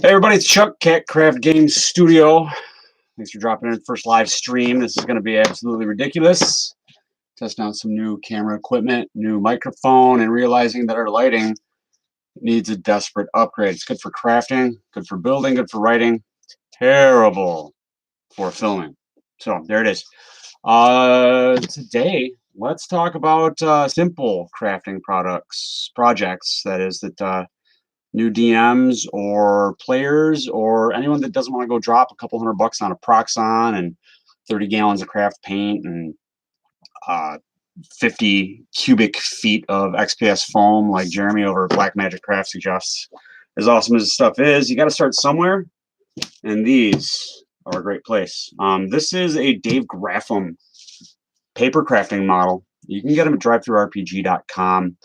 Hey everybody, it's Chuck, Cat Craft Games Studio. Thanks for dropping in first live stream. This is going to be absolutely ridiculous. Testing out some new camera equipment, new microphone, and realizing that our lighting needs a desperate upgrade. It's good for crafting, good for building, good for writing, terrible for filming. So there it is. Today, let's talk about simple crafting projects, that is, that new DMs or players or anyone that doesn't want to go drop a couple $100 on a Proxon and 30 gallons of craft paint and 50 cubic feet of XPS foam, like Jeremy over at Black Magic Craft suggests. As awesome as this stuff is, you got to start somewhere, and these are a great place. This is a Dave Graffam paper crafting model. You can get them at drivethrurpg.com.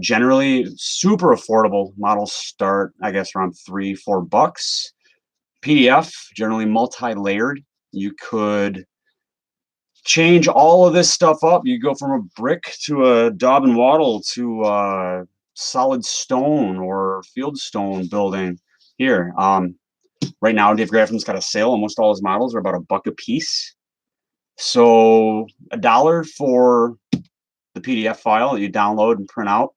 Generally super affordable. Models start, I guess, around $3-4. PDF, generally multi-layered. You could change all of this stuff up. You go from a brick to a daub and wattle to a solid stone or field stone building here. Right now, Dave Graffam's got a sale. Almost all his models are about $1 a piece. So $1 for the PDF file that you download and print out.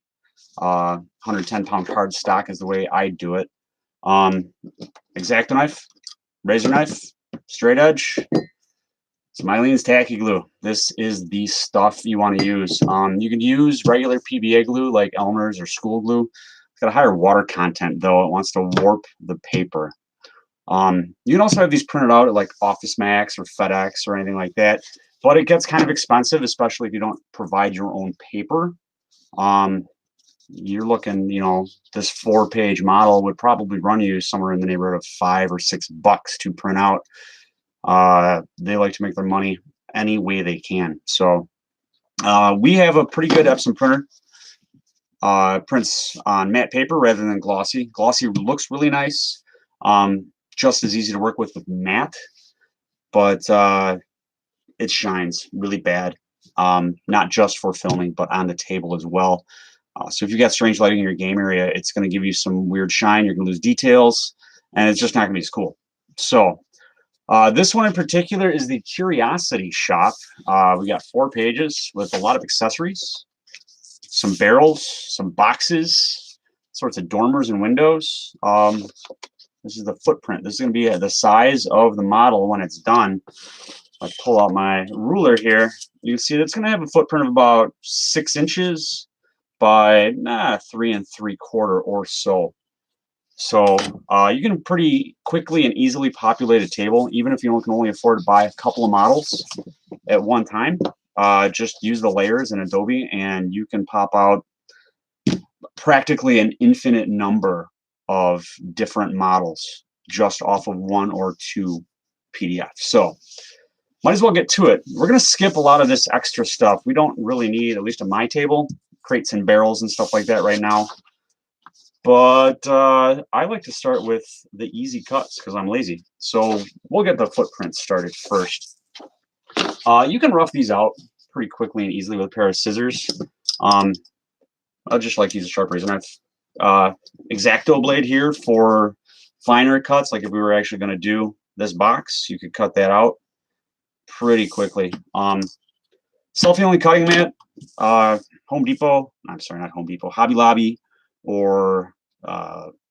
110-pound card stock is the way I do it. X-Acto knife, razor knife, straight edge, Smileen's tacky glue. This is the stuff you want to use. You can use regular PVA glue like Elmer's or school glue. It's got a higher water content though. It wants to warp the paper. You can also have these printed out at like Office Max or FedEx or anything like that. But it gets kind of expensive, especially if you don't provide your own paper. You're looking, this 4-page model would probably run you somewhere in the neighborhood of $5 or $6 to print out. They like to make their money any way they can. So we have a pretty good Epson printer. Prints on matte paper rather than glossy. Glossy looks really nice. Just as easy to work with matte, but it shines really bad. Not just for filming, but on the table as well. So if you've got strange lighting in your game area, it's going to give you some weird shine. You're going to lose details, and it's just not going to be as cool. So this one in particular is the Curiosity Shop. We got 4 pages with a lot of accessories, some barrels, some boxes, sorts of dormers and windows. This is the footprint. This is going to be the size of the model when it's done. I pull out my ruler here. You can see that's going to have a footprint of about 6 inches by 3 3/4 or so. So you can pretty quickly and easily populate a table, even if you can only afford to buy a couple of models at one time. Just use the layers in Adobe, and you can pop out practically an infinite number of different models just off of 1 or 2 PDFs. So might as well get to it. We're going to skip a lot of this extra stuff. We don't really need, at least on my table, crates and barrels and stuff like that right now. But I like to start with the easy cuts because I'm lazy. So we'll get the footprints started first. You can rough these out pretty quickly and easily with a pair of scissors. I'll just like use a sharp razor knife. X-Acto blade here for finer cuts. Like if we were actually going to do this box, you could cut that out pretty quickly. Self-healing cutting mat, Home Depot. I'm sorry, not Home Depot. Hobby Lobby or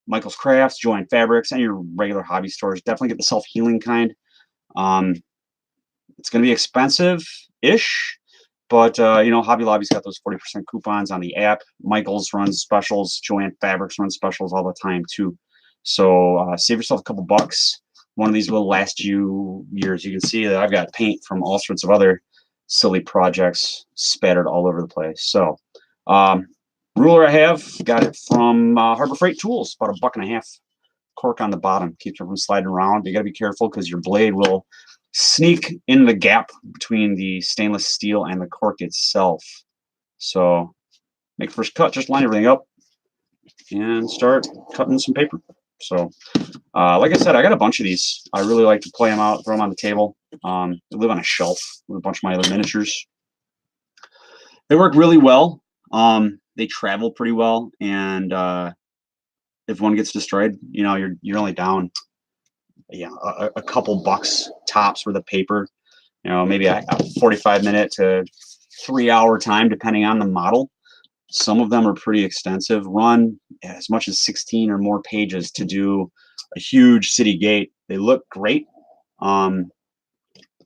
Michael's Crafts, Joann Fabrics, any regular hobby stores. Definitely get the self-healing kind. It's going to be expensive-ish. But, Hobby Lobby's got those 40% coupons on the app. Michael's runs specials. Joann Fabrics runs specials all the time, too. So save yourself a couple bucks. One of these will last you years. You can see that I've got paint from all sorts of other silly projects spattered all over the place. So ruler I have, got it from Harbor Freight Tools, about $1.50. Cork on the bottom. Keeps it from sliding around. You got to be careful because your blade will sneak in the gap between the stainless steel and the cork itself. So make first cut, just line everything up and start cutting some paper. So like I said, I got a bunch of these. I really like to play them out, throw them on the table. They live on a shelf with a bunch of my other miniatures. They work really well. They travel pretty well, and if one gets destroyed, you know, you're only down, a couple bucks tops worth of paper. You know, maybe a 45-minute to 3-hour time, depending on the model. Some of them are pretty extensive. Run as much as 16 or more pages to do a huge city gate. They look great. Time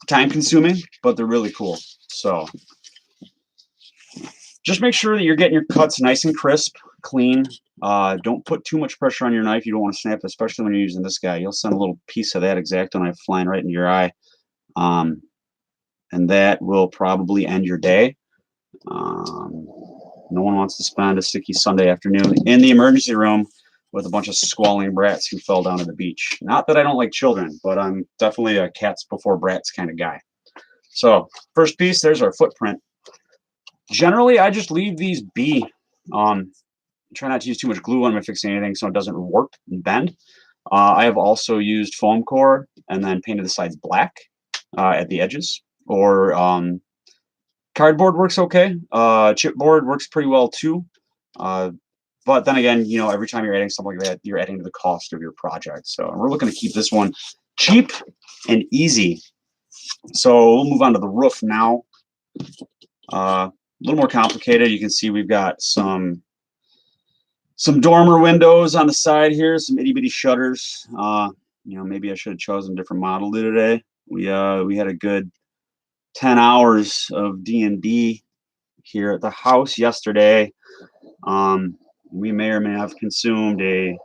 consuming, but they're really cool. So just make sure that you're getting your cuts nice and crisp, clean. Don't put too much pressure on your knife. You don't want to snap it, especially when you're using this guy. You'll send a little piece of that X-Acto knife flying right into your eye. And that will probably end your day. No one wants to spend a sticky Sunday afternoon in the emergency room with a bunch of squalling brats who fell down to the beach. Not that I don't like children, but I'm definitely a cats before brats kind of guy. So first piece, there's our footprint. Generally, I just leave these be. Try not to use too much glue when I'm fixing anything so it doesn't warp and bend. I have also used foam core and then painted the sides black at the edges. Or cardboard works okay. Chipboard works pretty well too. But then again, you know, every time you're adding something like that, you're adding to the cost of your project. So we're looking to keep this one cheap and easy. So we'll move on to the roof now. A little more complicated. You can see we've got some dormer windows on the side here, some itty bitty shutters. You know, maybe I should have chosen a different model today. We had a good 10 hours of D&D here at the house yesterday. We may or may have consumed a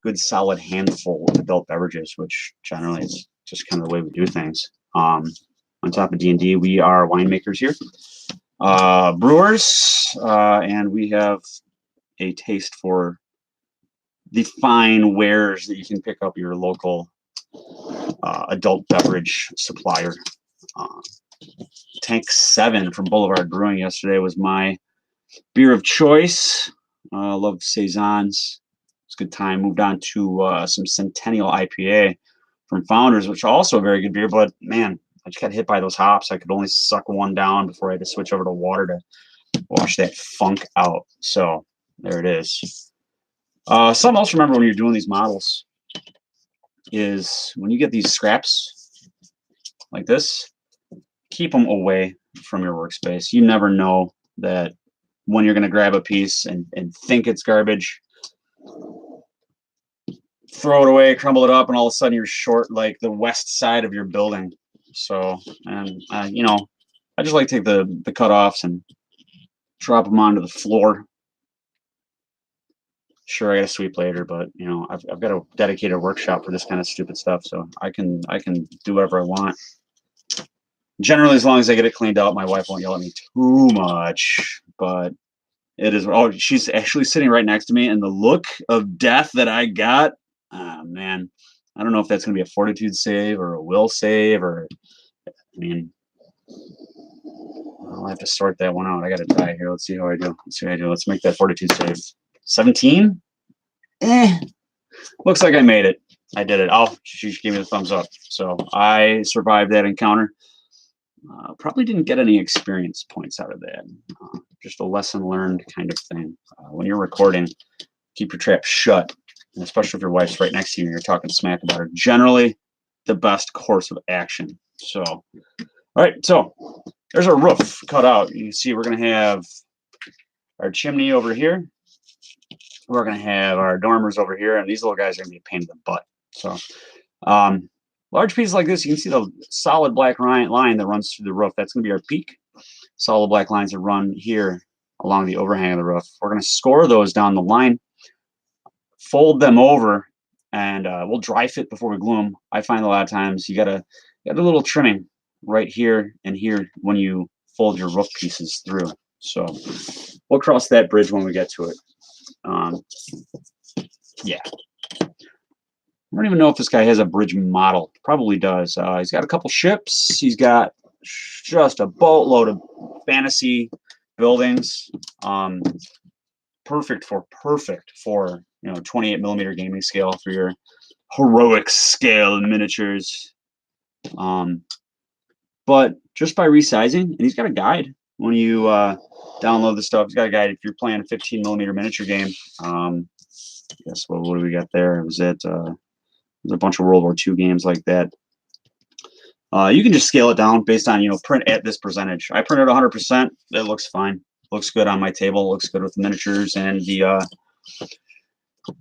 good solid handful of adult beverages, which generally is just kind of the way we do things. On top of D&D, we are winemakers here, brewers, and we have a taste for the fine wares that you can pick up your local adult beverage supplier. Tank 7 from Boulevard Brewing yesterday was my beer of choice. Loved Saisons. It's a good time. Moved on to some Centennial IPA from Founders, which are also a very good beer, but man, I just got hit by those hops. I could only suck one down before I had to switch over to water to wash that funk out. So there it is. Something else to remember when you're doing these models is when you get these scraps like this, keep them away from your workspace. You never know that when you're going to grab a piece and think it's garbage, throw it away, crumble it up, and all of a sudden you're short like the west side of your building. So, and you know, I just like to take the cutoffs and drop them onto the floor. Sure, I got to sweep later, but you know, I've got a dedicated workshop for this kind of stupid stuff, so I can do whatever I want. Generally, as long as I get it cleaned up, my wife won't yell at me too much. But it is. Oh, she's actually sitting right next to me, and the look of death that I got, man, I don't know if that's going to be a fortitude save or a will save, or I mean, I'll have to sort that one out. I got to die here. Let's see how I do. Let's see how I do. Let's make that fortitude save. 17. Looks like I made it. I did it. Oh, she gave me the thumbs up. So I survived that encounter. Probably didn't get any experience points out of that. Just a lesson learned kind of thing. When you're recording, keep your trap shut, and especially if your wife's right next to you and you're talking smack about her. Generally, the best course of action. So, all right. So there's our roof cut out. You can see we're going to have our chimney over here. We're going to have our dormers over here, and these little guys are going to be a pain in the butt. So, large pieces like this, you can see the solid black line that runs through the roof. That's going to be our peak. Solid black lines that run here along the overhang of the roof. We're going to score those down the line, fold them over, and we'll dry fit before we glue them. I find a lot of times you got a little trimming right here and here when you fold your roof pieces through. So we'll cross that bridge when we get to it. Yeah. I don't even know if this guy has a bridge model. Probably does. He's got a couple ships. He's got just a boatload of fantasy buildings. Perfect for 28 millimeter gaming scale for your heroic scale miniatures. But just by resizing, and he's got a guide when you download the stuff. He's got a guide if you're playing a 15 millimeter miniature game. Guess what do we got there? It was there's a bunch of World War II games like that. You can just scale it down based on, print at this percentage. I print at 100%. It looks fine. Looks good on my table. Looks good with the miniatures and the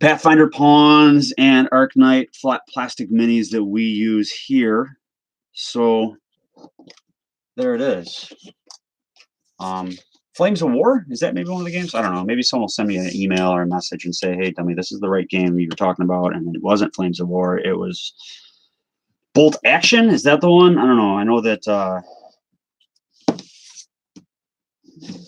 Pathfinder pawns and Arknight flat plastic minis that we use here. So there it is. Flames of War, is that maybe one of the games? I don't know. Maybe someone will send me an email or a message and say, hey, dummy, this is the right game you were talking about. And it wasn't Flames of War. It was Bolt Action. Is that the one? I don't know. I know that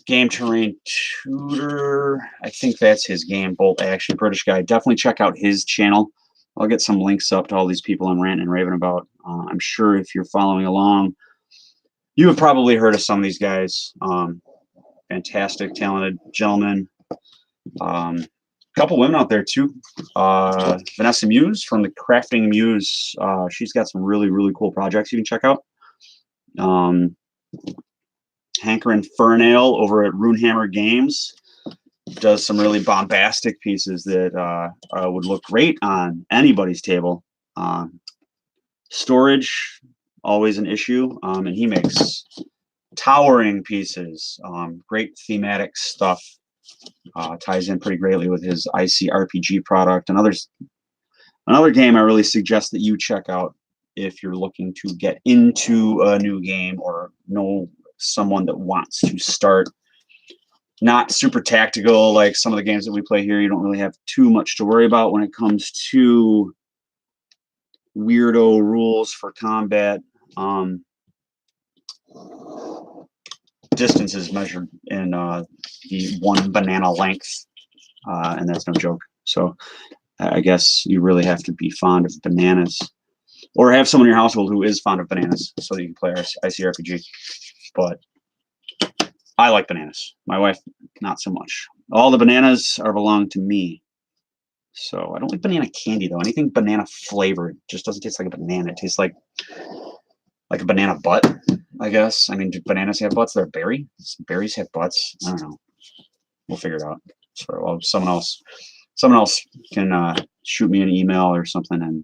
Game Terrain Tutor, I think that's his game, Bolt Action, British guy. Definitely check out his channel. I'll get some links up to all these people I'm ranting and raving about. I'm sure if you're following along, you have probably heard of some of these guys. Fantastic, talented gentlemen. Couple women out there too. Vanessa Muse from the Crafting Muse. She's got some really, really cool projects you can check out. Hankerin Fernale over at Runehammer Games does some really bombastic pieces that would look great on anybody's table. Storage, always an issue, and he makes towering pieces, great thematic stuff. Ties in pretty greatly with his ICRPG product. Another game I really suggest that you check out if you're looking to get into a new game or know someone that wants to start. Not super tactical like some of the games that we play here. You don't really have too much to worry about when it comes to weirdo rules for combat. Distance is measured in the 1 banana length, and that's no joke. So I guess you really have to be fond of bananas, or have someone in your household who is fond of bananas, so that you can play ICRPG. But I like bananas. My wife, not so much. All the bananas belong to me. So I don't like banana candy though. Anything banana flavored just doesn't taste like a banana. It tastes like a banana butt, I guess. I mean, do bananas have butts? They're a berry. Berries have butts. I don't know. We'll figure it out. So, well, someone else can shoot me an email or something and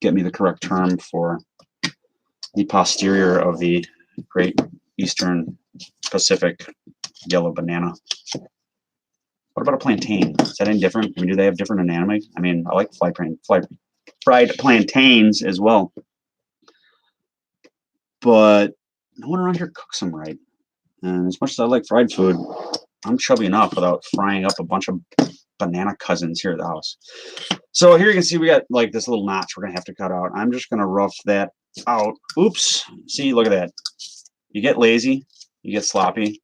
get me the correct term for the posterior of the Great Eastern Pacific yellow banana. What about a plantain? Is that any different? I mean, do they have different anatomy? I mean, I like fried plantains as well. But no one around here cooks them right. And as much as I like fried food, I'm chubby enough without frying up a bunch of banana cousins here at the house. So here you can see we got like this little notch we're going to have to cut out. I'm just going to rough that out. Oops. See, look at that. You get lazy, you get sloppy,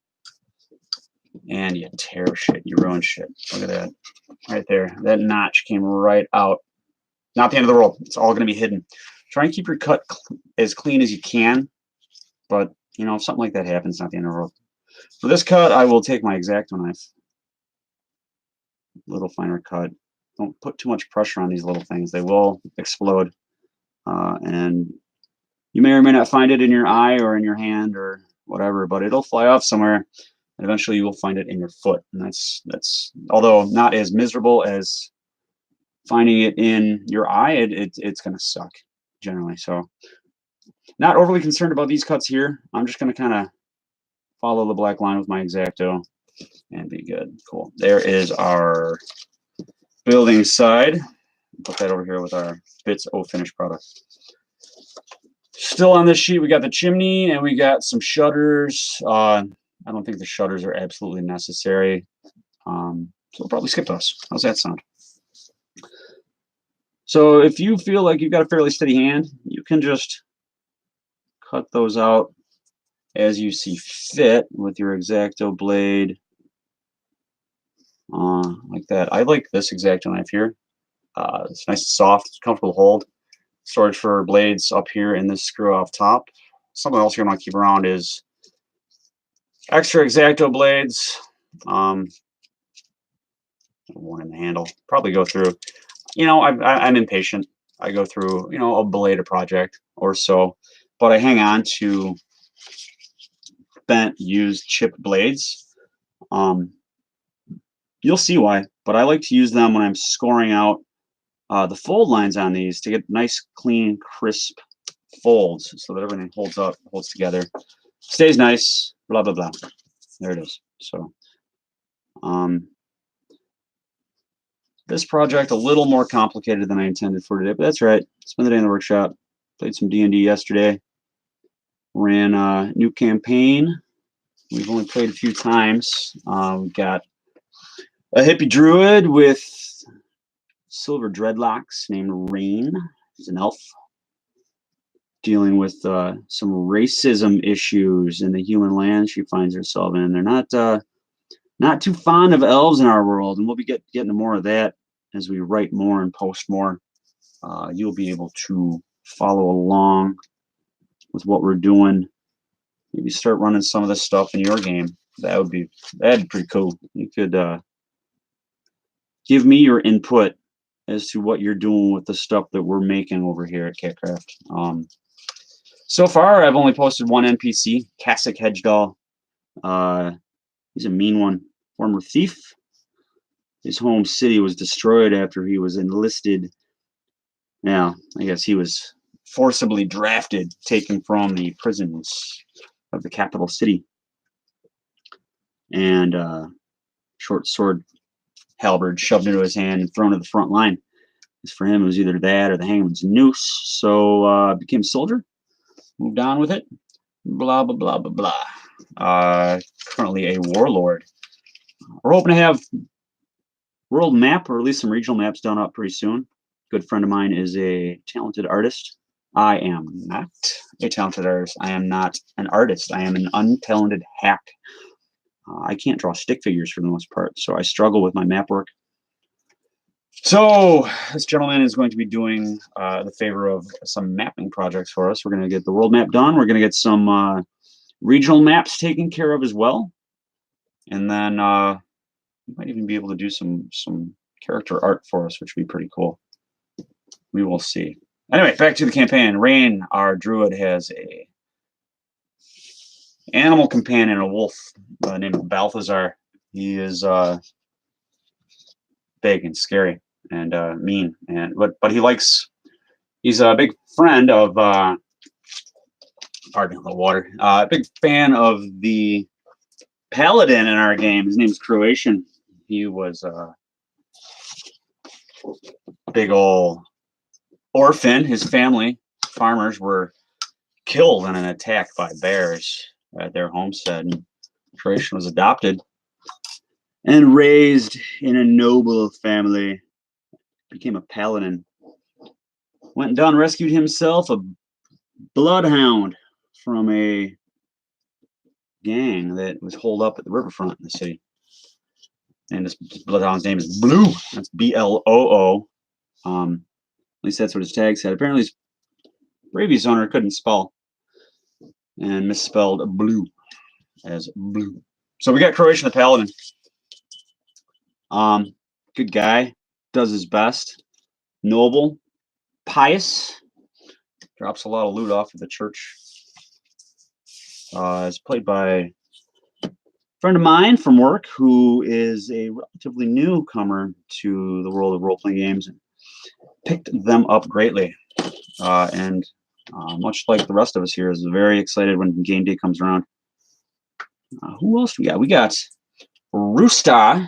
and you tear shit. You ruin shit. Look at that. Right there. That notch came right out. Not the end of the world. It's all going to be hidden. Try and keep your cut as clean as you can. But, if something like that happens, not the end of the world. For this cut, I will take my X-Acto knife. Little finer cut. Don't put too much pressure on these little things. They will explode. And you may or may not find it in your eye or in your hand or whatever, but it'll fly off somewhere. And eventually you will find it in your foot. And that's although not as miserable as finding it in your eye, it's going to suck generally. So not overly concerned about these cuts here. I'm just going to kind of follow the black line with my X-Acto and be good. Cool. There is our building side. Put that over here with our Bits O finished product. Still on this sheet, we got the chimney and we got some shutters. I don't think the shutters are absolutely necessary. So we'll probably skip those. How's that sound? So if you feel like you've got a fairly steady hand, you can just cut those out as you see fit with your X-Acto blade. Like that. I like this X-Acto knife here. It's nice and soft, it's comfortable to hold. Storage for blades up here in this screw off top. Something else you're going to keep around is extra X-Acto blades. One in the handle. Probably go through. I'm impatient. I go through, a blade a project or so, but I hang on to bent, used, chipped blades. You'll see why, but I like to use them when I'm scoring out the fold lines on these to get nice, clean, crisp folds so that everything holds up, holds together, stays nice, blah, blah, blah. There it is. So this project a little more complicated than I intended for today, but that's right. Spent the day in the workshop. Played some D&D yesterday. Ran a new campaign. We've only played a few times. We've got a hippie druid with silver dreadlocks named Rain. He's an elf dealing with some racism issues in the human land she finds herself in. They're not too fond of elves in our world, and we'll be getting to more of that as we write more and post more. You'll be able to follow along with what we're doing. Maybe start running some of this stuff in your game. That'd be pretty cool. You could give me your input as to what you're doing with the stuff that we're making over here at Catcraft. So far, I've only posted one NPC, Cassock Hedgedoll. He's a mean one, former thief. His home city was destroyed after he was enlisted. Yeah, I guess he was forcibly drafted, taken from the prisons of the capital city. And short sword halberd shoved into his hand and thrown to the front line. For him, it was either that or the hangman's noose. So became a soldier, moved on with it, blah, blah, blah, blah, blah. Currently a warlord. We're hoping to have world map, or at least some regional maps done up pretty soon. Good friend of mine is a talented artist. I am not a talented artist. I am not an artist. I am an untalented hack. I can't draw stick figures for the most part, so I struggle with my map work. So this gentleman is going to be doing the favor of some mapping projects for us. We're going to get the world map done. We're going to get some regional maps taken care of as well. And then we might even be able to do some character art for us, which would be pretty cool. We will see. Anyway, back to the campaign. Rain, our druid, has a animal companion, a wolf named Balthazar. He is big and scary and mean, but he likes. He's a big friend of. Pardon me, a little water. Big fan of the paladin in our game. His name's Croatian. He was a big old orphan. His family, farmers, were killed in an attack by bears at their homestead. And Croatian was adopted and raised in a noble family. Became a paladin. Went and done rescued himself a bloodhound from a gang that was holed up at the riverfront in the city. And this bloodhound's name is Blue. That's B-L-O-O. At least that's what his tag said. Apparently his previous owner couldn't spell and misspelled blue as blue. So we got Croatian the Paladin. Good guy, does his best, noble, pious, drops a lot of loot off of the church. Is played by a friend of mine from work who is a relatively newcomer to the world of role-playing games and picked them up greatly. And much like the rest of us here, is very excited when game day comes around. Who else we got? We got Roosta,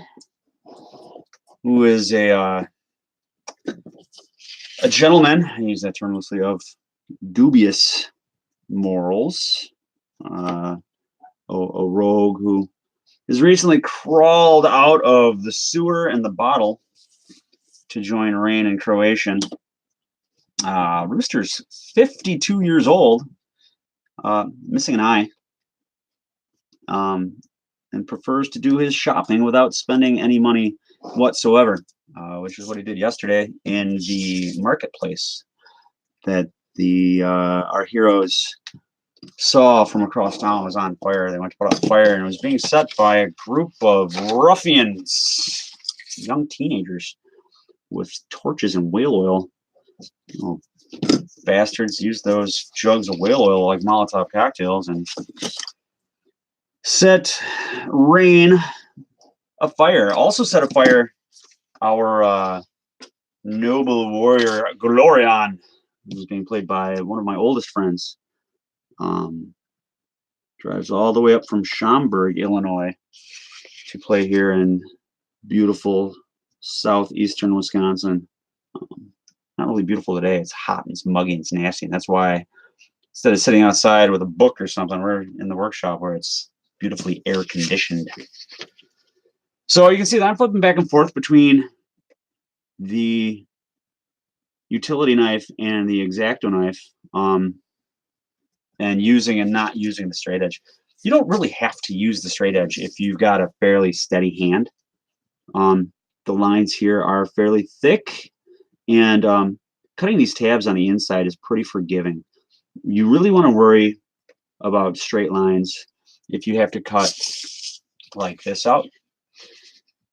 who is a gentleman, I use that term loosely, of dubious morals. A rogue who has recently crawled out of the sewer and the bottle to join Rain and Croatian. Rooster's 52 years old, missing an eye, and prefers to do his shopping without spending any money whatsoever, which is what he did yesterday in the marketplace that our heroes saw from across town was on fire. They went to put out fire, and it was being set by a group of ruffians, young teenagers, with torches and whale oil. Oh, bastards used those jugs of whale oil like Molotov cocktails and set Rain afire. Also set afire our noble warrior Glorion, who's being played by one of my oldest friends. Drives all the way up from Schaumburg, Illinois, to play here in beautiful southeastern Wisconsin. Not really beautiful today. It's hot and it's muggy and it's nasty, and that's why instead of sitting outside with a book or something, we're in the workshop where it's beautifully air conditioned. So you can see that I'm flipping back and forth between the utility knife and the X-Acto knife, and using and not using the straight edge. You don't really have to use the straight edge if you've got a fairly steady hand. The lines here are fairly thick, and cutting these tabs on the inside is pretty forgiving. You really want to worry about straight lines if you have to cut like this out.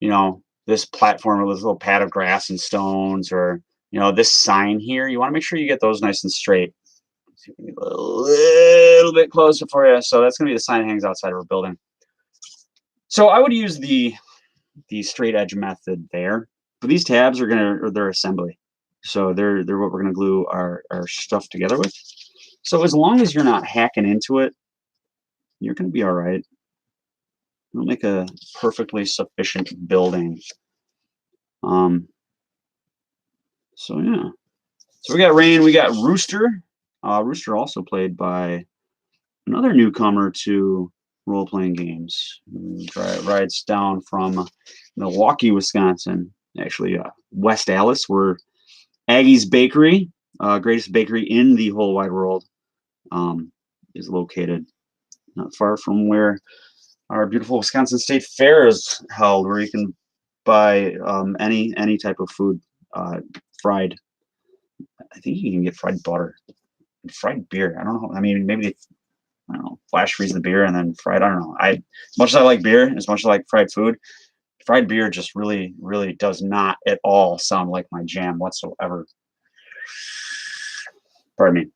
You know, this platform with a little pad of grass and stones, or this sign here, you want to make sure you get those nice and straight. A little bit closer for you. So that's going to be the sign that hangs outside of our building. So I would use the straight edge method there, but these tabs are they're assembly, so they're what we're going to glue our stuff together with. So as long as you're not hacking into it, you're going to be all right. It'll make a perfectly sufficient building. So yeah, so we got Rain, we got Rooster. Rooster also played by another newcomer to role-playing games, who rides down from Milwaukee, Wisconsin. Actually, West Allis, where Aggie's Bakery, greatest bakery in the whole wide world, is located. Not far from where our beautiful Wisconsin State Fair is held, where you can buy any type of food, fried. I think you can get fried butter and fried beer. I don't know. I mean, maybe I don't know, flash freeze the beer and then fried. I don't know. As much as I like beer, as much as I like fried food, fried beer just really, really does not at all sound like my jam whatsoever. Pardon me.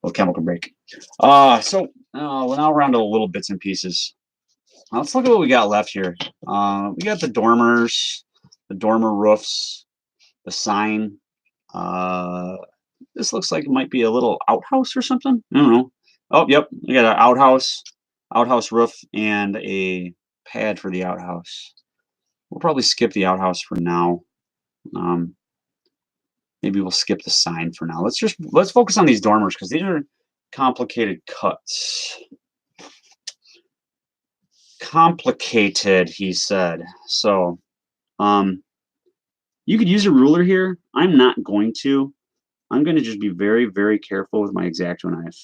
Little chemical break. So now we're on to the little bits and pieces. Let's look at what we got left here. We got the dormers, the dormer roofs, the sign. This looks like it might be a little outhouse or something. I don't know. Oh, yep. We got an outhouse roof, and a pad for the outhouse. We'll probably skip the outhouse for now. Maybe we'll skip the sign for now. Let's focus on these dormers, because these are complicated cuts. Complicated, he said. So, you could use a ruler here. I'm not going to. I'm going to just be very, very careful with my X-Acto knife.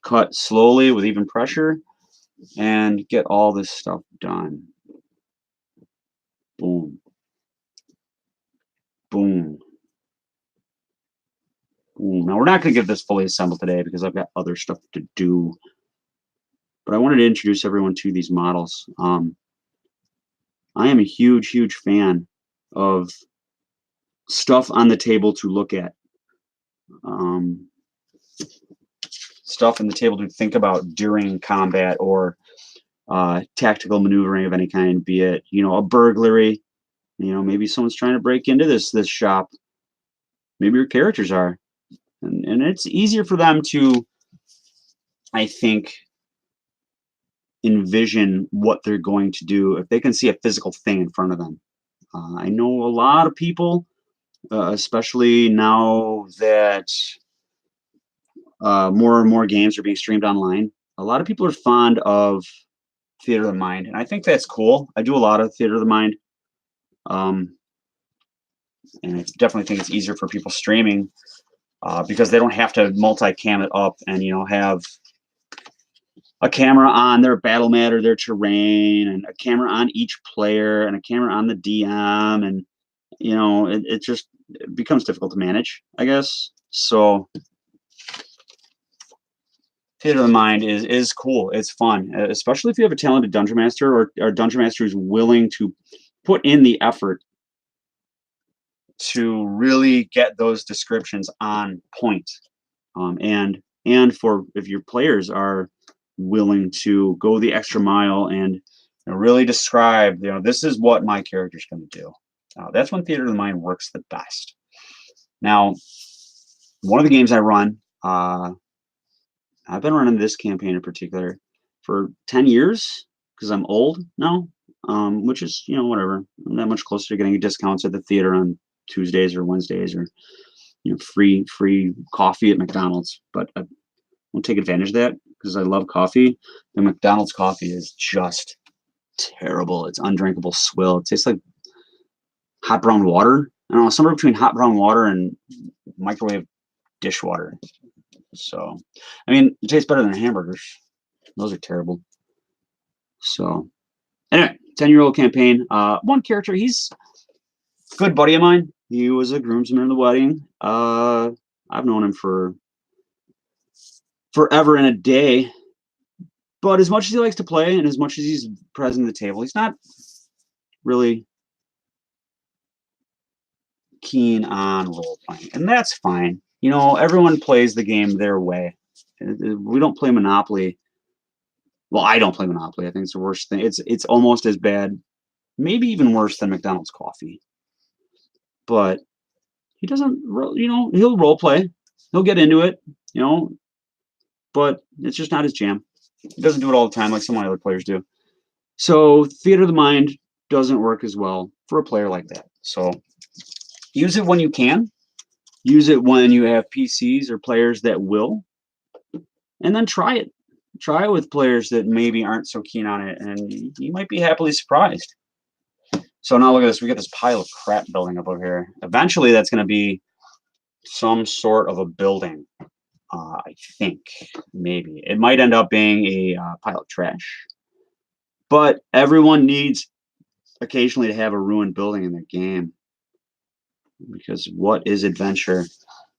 Cut slowly with even pressure and get all this stuff done. Boom. Boom. Boom. Now, we're not going to get this fully assembled today because I've got other stuff to do. But I wanted to introduce everyone to these models. I am a huge, huge fan of stuff on the table to look at. Stuff on the table to think about during combat, or tactical maneuvering of any kind, be it, a burglary. Maybe someone's trying to break into this shop. Maybe your characters are. And it's easier for them to, I think, envision what they're going to do if they can see a physical thing in front of them. I know a lot of people, especially now that more and more games are being streamed online, a lot of people are fond of theater of the mind, and I think that's cool. I do a lot of theater of the mind, and I definitely think it's easier for people streaming, because they don't have to multi-cam it up and have a camera on their battle mat or their terrain, and a camera on each player, and a camera on the DM, and it just becomes difficult to manage, I guess. So theater of the mind is cool. It's fun, especially if you have a talented dungeon master, or a dungeon master who's willing to put in the effort to really get those descriptions on point. And for if your players are willing to go the extra mile and and really describe, this is what my character's going to do. That's when theater of the mind works the best. Now, one of the games I run, I've been running this campaign in particular for 10 years because I'm old now, which is, whatever. I'm not much closer to getting discounts at the theater on Tuesdays or Wednesdays, or free coffee at McDonald's. But I won't take advantage of that because I love coffee. The McDonald's coffee is just terrible. It's undrinkable swill. It tastes like hot brown water. I don't know, somewhere between hot brown water and microwave dishwater. So, I mean, it tastes better than hamburgers. Those are terrible. So, anyway, 10-year-old campaign. One character, he's a good buddy of mine. He was a groomsman in the wedding. I've known him for forever and a day. But as much as he likes to play and as much as he's present at the table, he's not really keen on role playing. And that's fine. Everyone plays the game their way. We don't play Monopoly. Well, I don't play Monopoly. I think it's the worst thing. It's almost as bad, maybe even worse than McDonald's coffee. But he doesn't, he'll role play. He'll get into it, but it's just not his jam. He doesn't do it all the time like some of my other players do. So theater of the mind doesn't work as well for a player like that. So use it when you can. Use it when you have PCs or players that will. And then try it. Try it with players that maybe aren't so keen on it, and you might be happily surprised. So now look at this. We got this pile of crap building up over here. Eventually, that's going to be some sort of a building. I think maybe it might end up being a pile of trash. But everyone needs occasionally to have a ruined building in their game, because what is adventure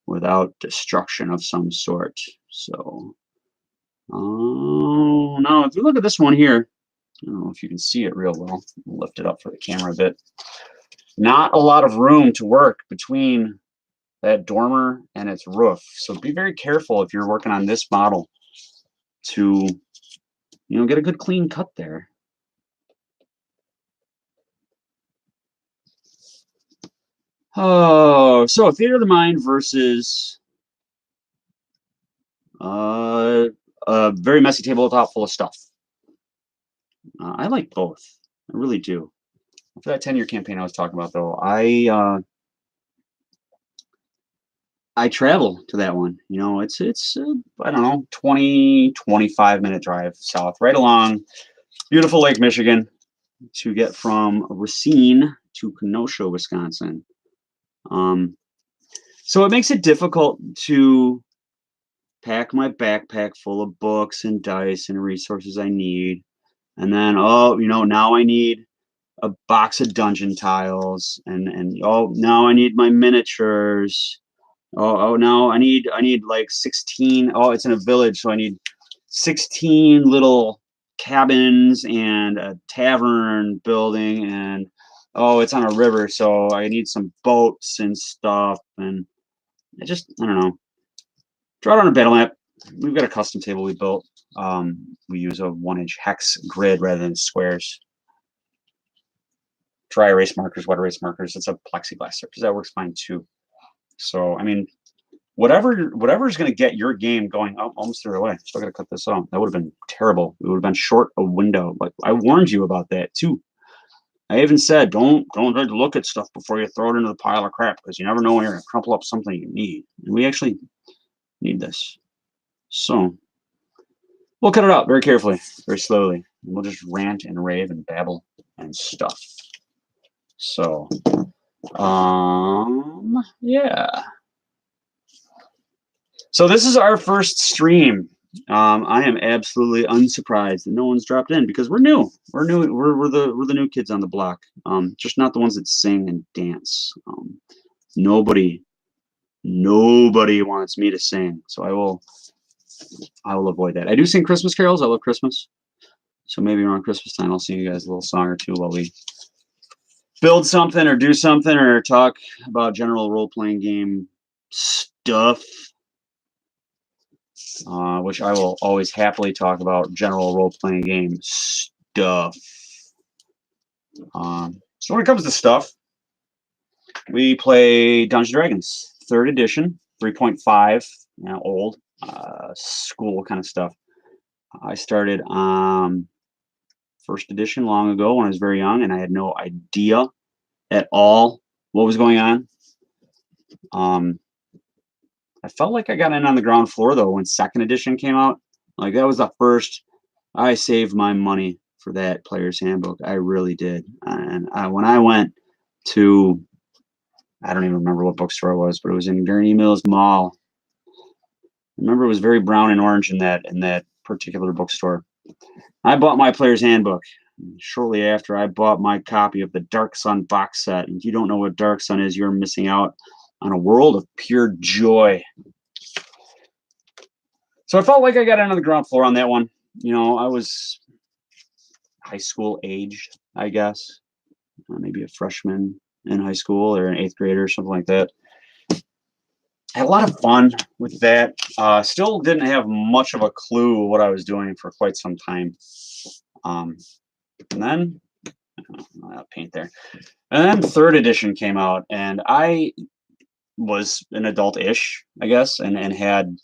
without destruction of some sort? So, now if you look at this one here, I don't know if you can see it real well. I'll lift it up for the camera a bit. Not a lot of room to work between that dormer and its roof. So be very careful if you're working on this model to, get a good clean cut there. Oh, so theater of the mind versus a very messy tabletop full of stuff. I like both. I really do. For that 10-year campaign I was talking about, though, I travel to that one. It's I don't know, 25-minute drive south, right along beautiful Lake Michigan, to get from Racine to Kenosha, Wisconsin. So it makes it difficult to pack my backpack full of books and dice and resources I need. And then, now I need a box of dungeon tiles, and now I need my miniatures. Now I need like 16. Oh, it's in a village, so I need 16 little cabins and a tavern building, and it's on a river, so I need some boats and stuff. And I don't know. Draw it on a battle map. We've got a custom table we built. We use a 1-inch hex grid rather than squares. Dry erase markers, wet erase markers. It's a plexiglass surface. That works fine too. So, I mean, whatever is going to get your game going. Oh, almost threw it away. Still got to cut this out. That would have been terrible. It would have been short a window. But I warned you about that too. I even said, don't look at stuff before you throw it into the pile of crap, because you never know when you're going to crumple up something you need. And we actually need this. So we'll cut it out very carefully, very slowly. And we'll just rant and rave and babble and stuff. So, yeah. So this is our first stream. I am absolutely unsurprised that no one's dropped in, because we're new. We're new. We're the new kids on the block. Just not the ones that sing and dance. Nobody wants me to sing, so I will avoid that. I do sing Christmas carols. I love Christmas. So maybe around Christmas time, I'll sing you guys a little song or two while we build something or do something or talk about general role-playing game stuff, which I will always happily talk about general role-playing game stuff. So when it comes to stuff, we play Dungeons & Dragons, 3rd edition, 3.5, old, school kind of stuff. I started 1st edition long ago when I was very young, and I had no idea at all what was going on. I felt like I got in on the ground floor though when 2nd edition came out. Like that was the first. I saved my money for that player's handbook. I really did. And when I went to, I don't even remember what bookstore it was, but it was in Gurney Mills Mall. I remember it was very brown and orange in that particular bookstore. I bought my player's handbook. Shortly after, I bought my copy of the Dark Sun box set. And if you don't know what Dark Sun is, you're missing out on a world of pure joy. So I felt like I got in on the ground floor on that one. I was high school aged, I guess. Maybe a freshman in high school or an 8th grader or something like that. I had a lot of fun with that. Still didn't have much of a clue what I was doing for quite some time. And then paint there. And then 3rd edition came out, and I was an adult-ish, I guess, and had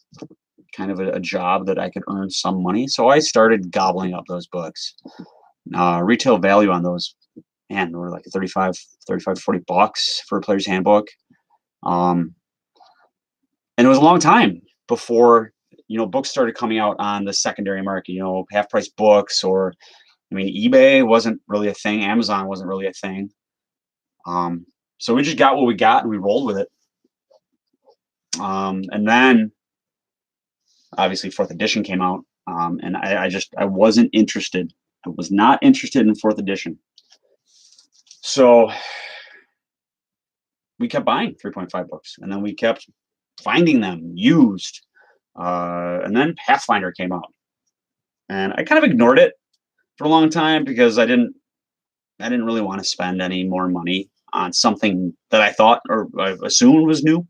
kind of a job that I could earn some money. So I started gobbling up those books. Retail value on those, man, were like 35, 40 bucks for a player's handbook. And it was a long time before, books started coming out on the secondary market, half-price books, or, eBay wasn't really a thing. Amazon wasn't really a thing. So we just got what we got and we rolled with it. And then obviously 4th edition came out. And I wasn't interested. I was not interested in 4th edition. So we kept buying 3.5 books, and then we kept finding them used. And then Pathfinder came out, and I kind of ignored it for a long time because I didn't really want to spend any more money on something that I thought or I assumed was new.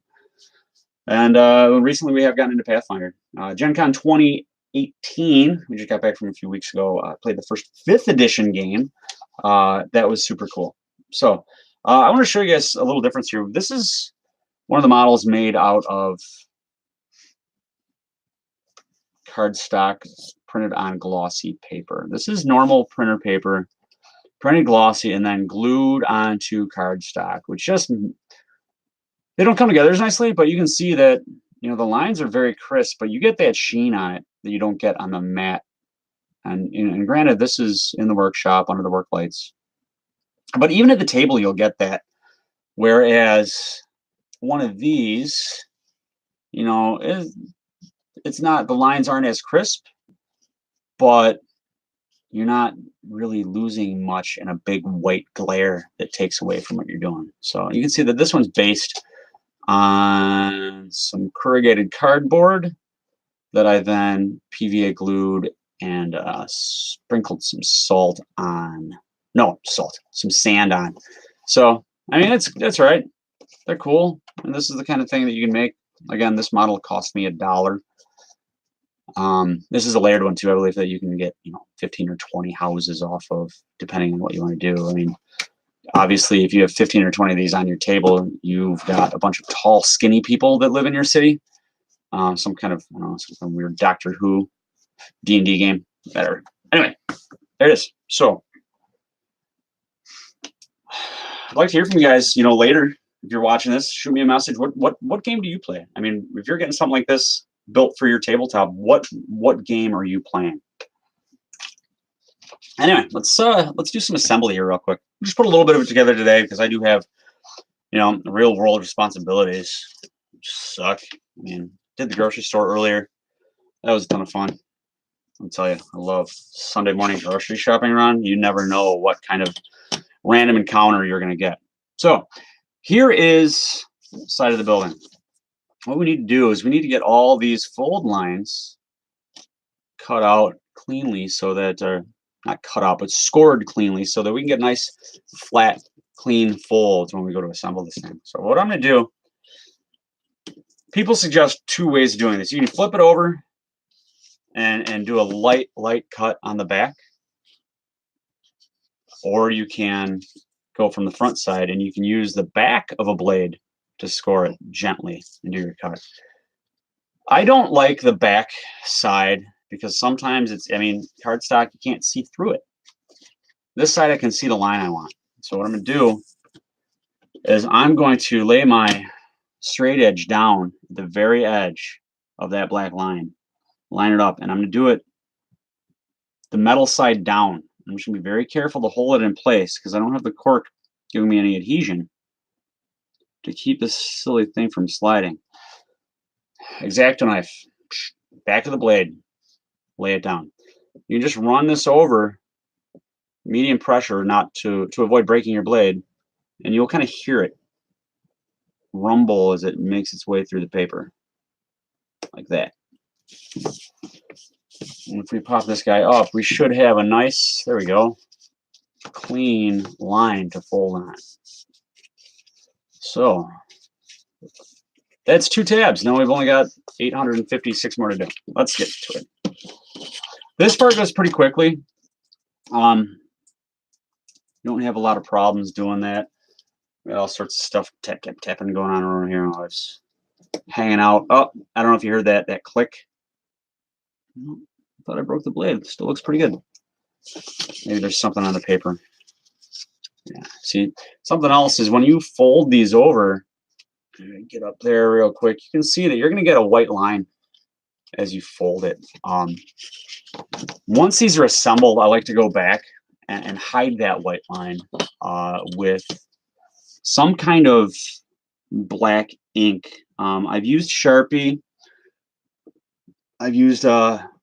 And recently we have gotten into Pathfinder. Gen Con 2018, we just got back from a few weeks ago, played the first 5th edition game. That was super cool. So I want to show you guys a little difference here. This is one of the models made out of cardstock printed on glossy paper. This is normal printer paper, printed glossy, and then glued onto cardstock, which just, they don't come together as nicely, but you can see that, the lines are very crisp, but you get that sheen on it that you don't get on the mat. And granted, this is in the workshop under the work lights. But even at the table, you'll get that. Whereas one of these, it's not, the lines aren't as crisp, but you're not really losing much in a big white glare that takes away from what you're doing. So you can see that this one's based on some corrugated cardboard that I then PVA glued and sprinkled some salt on. No, salt, some sand on. So, that's right. They're cool. And this is the kind of thing that you can make. Again, this model cost me $1. This is a layered one too. I believe that you can get 15 or 20 houses off of, depending on what you want to do. Obviously, if you have 15 or 20 of these on your table, you've got a bunch of tall, skinny people that live in your city. Some kind of, some weird Doctor Who D&D game. Better. Anyway, there it is. So I'd like to hear from you guys. Later, if you're watching this, shoot me a message. What game do you play? If you're getting something like this built for your tabletop, what game are you playing? Anyway, let's do some assembly here real quick. Just put a little bit of it together today because I do have, real world responsibilities, which suck. Did the grocery store earlier. That was a ton of fun. I'll tell you, I love Sunday morning grocery shopping around. You never know what kind of random encounter you're going to get. So here is the side of the building. What we need to do is we need to get all these fold lines cut out cleanly so that, not cut out, but scored cleanly so that we can get nice, flat, clean folds when we go to assemble this thing. So what I'm going to do, people suggest 2 ways of doing this. You can flip it over and do a light cut on the back. or you can go from the front side and you can use the back of a blade to score it gently into your cut. I don't like the back side because sometimes it's, I mean, cardstock, you can't see through it. This side I can see the line I want. So what I'm going to do is I'm going to lay my straight edge down at the very edge of that black line, line it up, and I'm going to do it the metal side down. I'm just going to be very careful to hold it in place because I don't have the cork giving me any adhesion to keep this silly thing from sliding. X-Acto knife, back of the blade, lay it down. You just run this over medium pressure, not to avoid breaking your blade, and you'll kind of hear it rumble as it makes its way through the paper, like that. And if we pop this guy up, we should have a nice, there we go, clean line to fold on. So that's 2 tabs. Now we've only got 856 more to do. Let's get to it. This part goes pretty quickly. You don't have a lot of problems doing that. We got all sorts of stuff tapping going on around here. I was hanging out. Oh, I don't know if you heard that click. I thought I broke the blade. It still looks pretty good. Maybe there's something on the paper. Yeah. See, something else is when you fold these over, get up there real quick, you can see that you're going to get a white line as you fold it. Once these are assembled, I like to go back and hide that white line with some kind of black ink. I've used Sharpie. I've used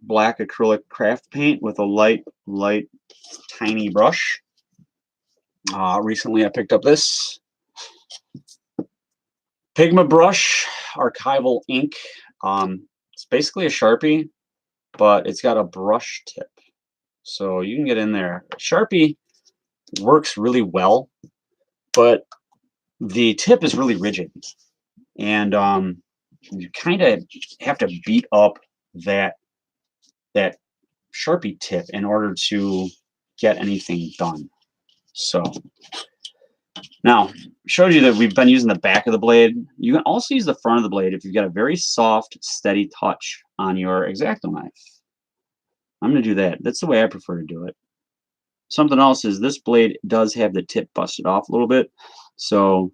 black acrylic craft paint with a light, tiny brush. Recently, I picked up this Pigma brush, archival ink. It's basically a Sharpie, but it's got a brush tip. So you can get in there. Sharpie works really well, but the tip is really rigid. And you kind of have to beat up that Sharpie tip in order to get anything done. So now, showed you that we've been using the back of the blade. You can also use the front of the blade if you've got a very soft, steady touch on your X-Acto knife. I'm going to do that. That's the way I prefer to do it. Something else is this blade does have the tip busted off a little bit, so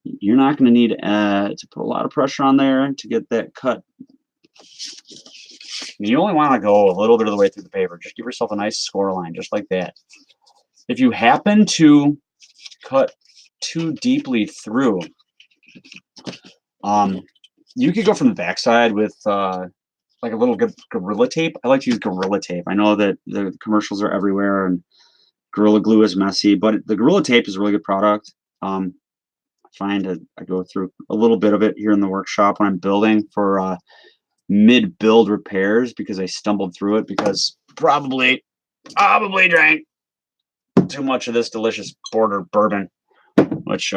you're not going to need to put a lot of pressure on there to get that cut. You only want to go a little bit of the way through the paper. Just give yourself a nice score line, just like that. If you happen to cut too deeply through, you could go from the backside with like a little Gorilla Tape. I like to use Gorilla Tape. I know that the commercials are everywhere and Gorilla Glue is messy, but the Gorilla Tape is a really good product. I go through a little bit of it here in the workshop when I'm building for mid-build repairs because I stumbled through it because probably drank too much of this delicious border bourbon, which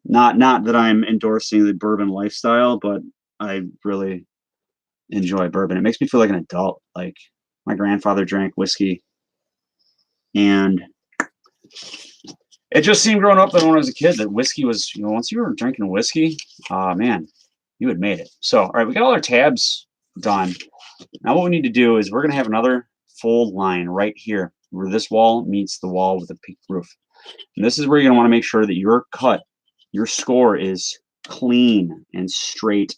not that I'm endorsing the bourbon lifestyle, but I really enjoy bourbon. It makes me feel like an adult. Like my grandfather drank whiskey, and it just seemed growing up that when I was a kid that whiskey was, once you were drinking whiskey, man, you had made it. So, all right, we got all our tabs done. Now what we need to do is we're going to have another fold line right here where this wall meets the wall with the peaked roof. And this is where you're going to want to make sure that your cut, your score is clean and straight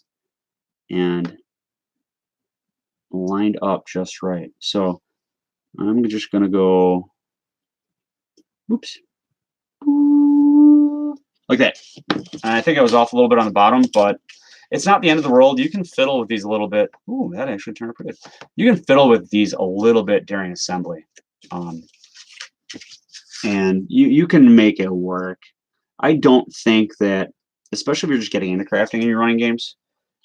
and lined up just right. So I'm just going to go, oops, like that. And I think I was off a little bit on the bottom, but it's not the end of the world. You can fiddle with these a little bit. Ooh, that actually turned out pretty good. You can fiddle with these a little bit during assembly. And you can make it work. I don't think that, especially if you're just getting into crafting and you're running games,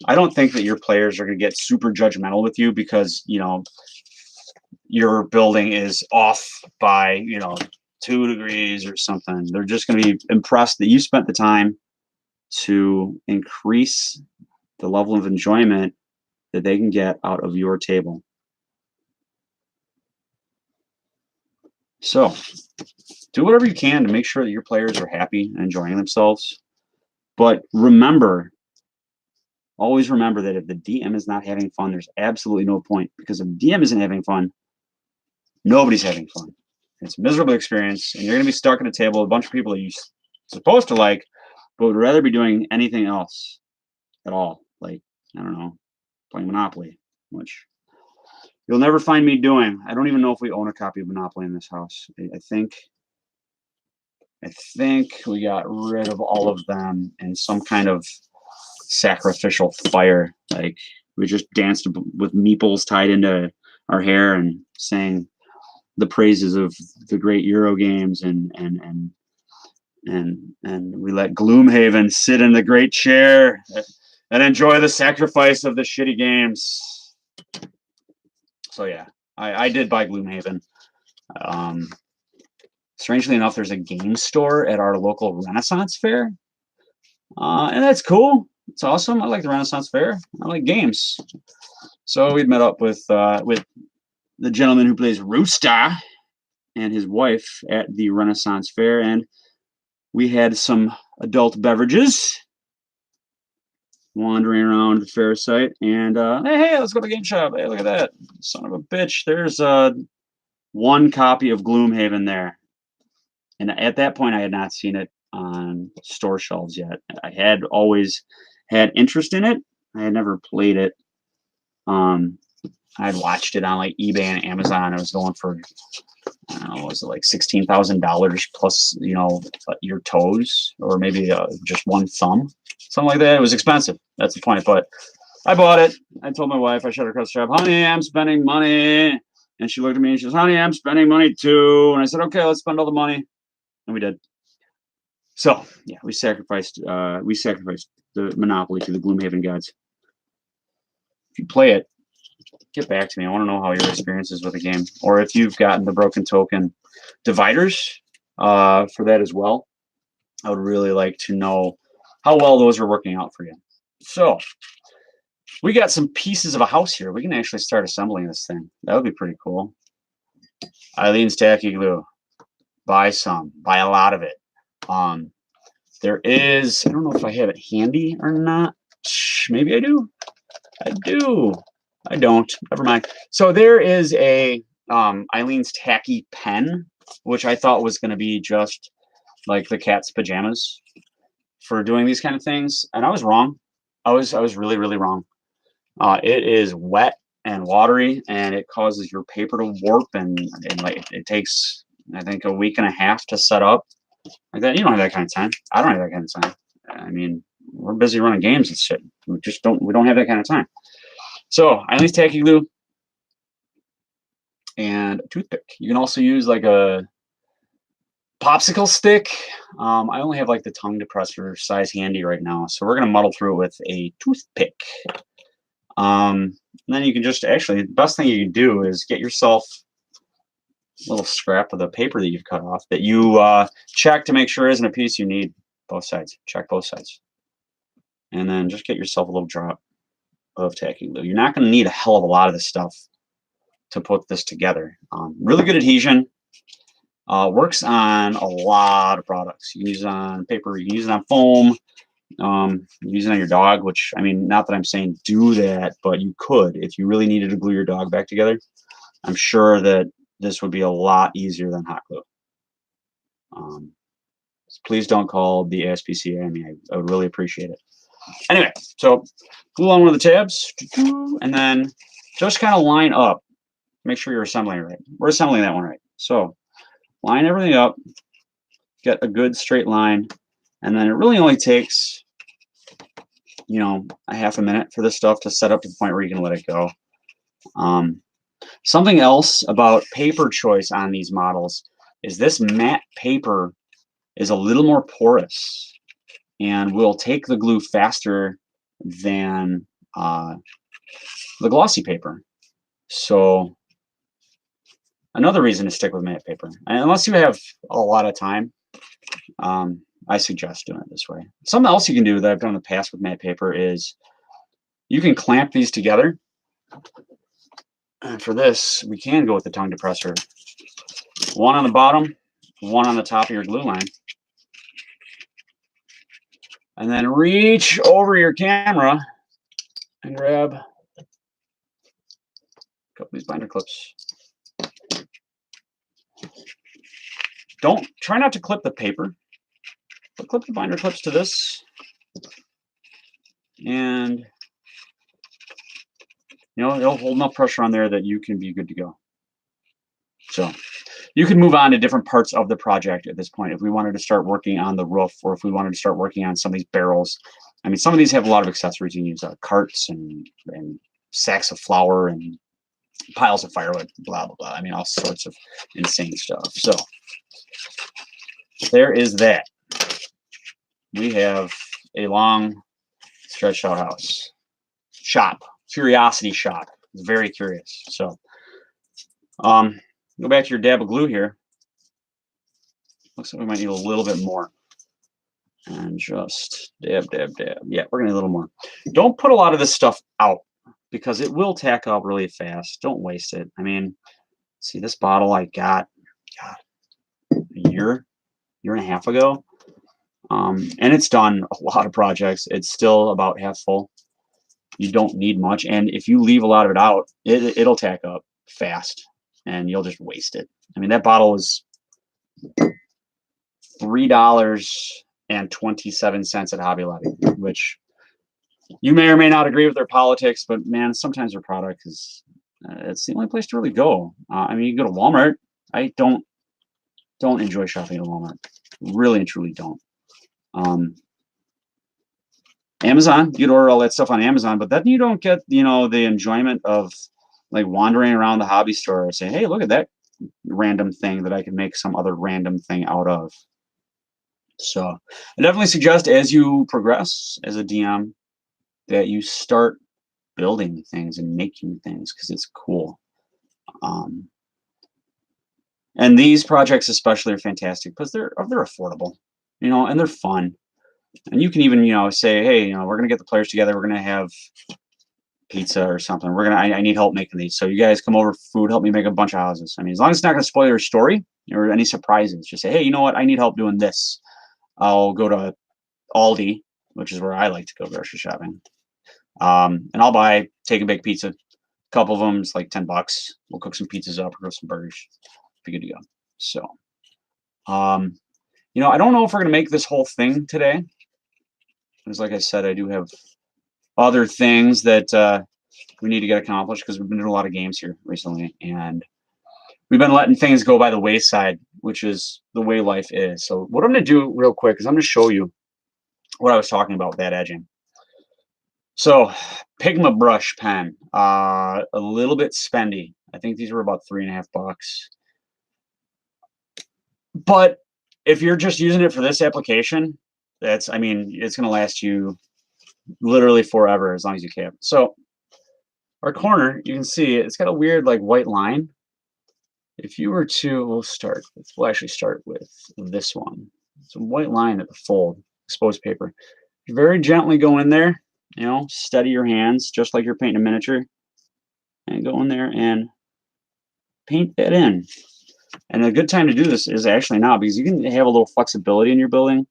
I don't think that your players are going to get super judgmental with you because, your building is off by, 2 degrees or something. They're just going to be impressed that you spent the time to increase the level of enjoyment that they can get out of your table. So do whatever you can to make sure that your players are happy and enjoying themselves. But remember, always remember that if the DM is not having fun, there's absolutely no point, because if the DM isn't having fun, nobody's having fun. It's a miserable experience, and you're going to be stuck at a table with a bunch of people that you're supposed to like, but would rather be doing anything else at all. Like, I don't know, playing Monopoly, which you'll never find me doing. I don't even know if we own a copy of Monopoly in this house. I think we got rid of all of them in some kind of sacrificial fire. Like, we just danced with meeples tied into our hair and sang the praises of the great Euro games, and we let Gloomhaven sit in the great chair and enjoy the sacrifice of the shitty games. So yeah, I did buy Gloomhaven. Strangely enough, there's a game store at our local Renaissance fair, and that's cool. It's awesome. I like the Renaissance fair. I like games. So we'd met up with the gentleman who plays Rooster and his wife at the Renaissance fair, and we had some adult beverages wandering around the fair site, and hey, let's go to the game shop. Hey, look at that. Son of a bitch. There's one copy of Gloomhaven there. And at that point, I had not seen it on store shelves yet. I had always had interest in it. I had never played it. I'd watched it on like eBay and Amazon. It was going for, I don't know, was it like $16,000 plus, your toes, or maybe just one thumb, something like that. It was expensive. That's the point. But I bought it. I told my wife, I showed her across the shop, honey, I'm spending money. And she looked at me and she says, honey, I'm spending money too. And I said, okay, let's spend all the money. And we did. So yeah, we sacrificed the Monopoly to the Gloomhaven gods. If you play it, get back to me. I want to know how your experience is with the game, or if you've gotten the broken token dividers for that as well. I would really like to know how well those are working out for you. So we got some pieces of a house here. We can actually start assembling this thing. That would be pretty cool. Eileen's Tacky Glue. Buy some. Buy a lot of it. There is, I don't know if I have it handy or not. Maybe I do. I do. I don't. Never mind. So there is a Eileen's Tacky pen, which I thought was going to be just like the cat's pajamas for doing these kind of things, and I was wrong. I was really, really wrong. It is wet and watery, and it causes your paper to warp, and like it takes, I think, a week and a half to set up. Like that, you don't have that kind of time. I don't have that kind of time. I mean, we're busy running games and shit. We don't have that kind of time. So Eileen's Tacky Glue and a toothpick. You can also use like a popsicle stick. I only have like the tongue depressor size handy right now, so we're gonna muddle through it with a toothpick. And then you can just actually, the best thing you can do is get yourself little scrap of the paper that you've cut off that you check to make sure isn't a piece you need. Both sides. Check both sides. And then just get yourself a little drop of Tacky Glue. You're not going to need a hell of a lot of this stuff to put this together. Really good adhesion. Works on a lot of products. You can use it on paper. You can use it on foam. You can use it on your dog, which, I mean, not that I'm saying do that, but you could if you really needed to glue your dog back together. I'm sure that this would be a lot easier than hot glue. Please don't call the ASPCA on me. I would really appreciate it. Anyway, so glue on one of the tabs, and then just kind of line up. Make sure you're assembling it right. We're assembling that one right. So line everything up, get a good straight line, and then it really only takes, a half a minute for this stuff to set up to the point where you can let it go. Something else about paper choice on these models is this matte paper is a little more porous and will take the glue faster than the glossy paper. So another reason to stick with matte paper, and unless you have a lot of time, I suggest doing it this way. Something else you can do that I've done in the past with matte paper is you can clamp these together. And for this, we can go with the tongue depressor. One on the bottom, one on the top of your glue line. And then reach over your camera and grab a couple of these binder clips. Try not to clip the paper, but clip the binder clips to this. And it'll hold enough pressure on there that you can be good to go. So you can move on to different parts of the project at this point. If we wanted to start working on the roof, or if we wanted to start working on some of these barrels. I mean, some of these have a lot of accessories you can use, carts and sacks of flour and piles of firewood, blah, blah, blah. I mean, all sorts of insane stuff. So there is that. We have a long stretched out house. Shop. Curiosity shop. It's very curious. So go back to your dab of glue here. Looks like we might need a little bit more. And just dab, dab, dab. Yeah, we're going to need a little more. Don't put a lot of this stuff out because it will tack up really fast. Don't waste it. I mean, see, this bottle I got, a year and a half ago. And it's done a lot of projects. It's still about half full. You don't need much. And if you leave a lot of it out, it'll tack up fast and you'll just waste it. I mean, that bottle was $3.27 at Hobby Lobby, which you may or may not agree with their politics, but man, sometimes their product is, it's the only place to really go. I mean, you can go to Walmart. I don't enjoy shopping at Walmart. Really and truly don't. Amazon, you'd order all that stuff on Amazon, but then you don't get, the enjoyment of like wandering around the hobby store and saying, hey, look at that random thing that I can make some other random thing out of. So I definitely suggest as you progress as a DM that you start building things and making things because it's cool. And these projects especially are fantastic because they're affordable, and they're fun. And you can even, say, hey, we're going to get the players together. We're going to have pizza or something. I need help making these. So you guys come over for food, help me make a bunch of houses. I mean, as long as it's not going to spoil your story or any surprises, just say, hey, you know what? I need help doing this. I'll go to Aldi, which is where I like to go grocery shopping. And I'll take a big pizza. A couple of them, it's like $10. We'll cook some pizzas up, grill some burgers. Be good to go. So, I don't know if we're going to make this whole thing today. Because like I said, I do have other things that we need to get accomplished because we've been doing a lot of games here recently. And we've been letting things go by the wayside, which is the way life is. So what I'm going to do real quick is I'm going to show you what I was talking about with that edging. So Pigma brush pen, a little bit spendy. I think these were about $3.50. But if you're just using it for this application, it's going to last you literally forever as long as you can. So our corner, you can see it's got a weird like white line. If you were to, we'll actually start with this one. It's a white line at the fold, exposed paper. You very gently go in there, steady your hands just like you're painting a miniature, and go in there and paint that in. And a good time to do this is actually now because you can have a little flexibility in your building.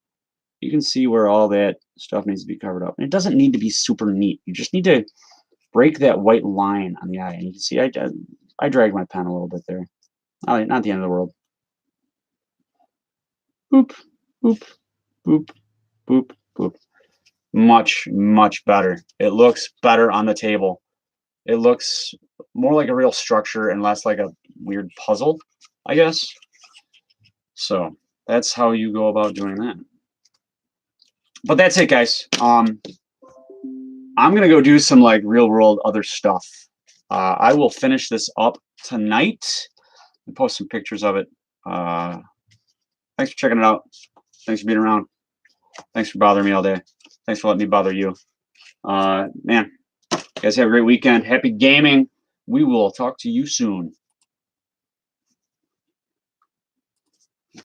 You can see where all that stuff needs to be covered up. And it doesn't need to be super neat. You just need to break that white line on the eye. And you can see I dragged my pen a little bit there. Not the end of the world. Boop, boop, boop, boop, boop. Much, much better. It looks better on the table. It looks more like a real structure and less like a weird puzzle, I guess. So that's how you go about doing that. But that's it, guys. I'm going to go do some like real world other stuff. I will finish this up tonight and post some pictures of it. Thanks for checking it out. Thanks for being around. Thanks for bothering me all day. Thanks for letting me bother you. Man, you guys have a great weekend. Happy gaming. We will talk to you soon.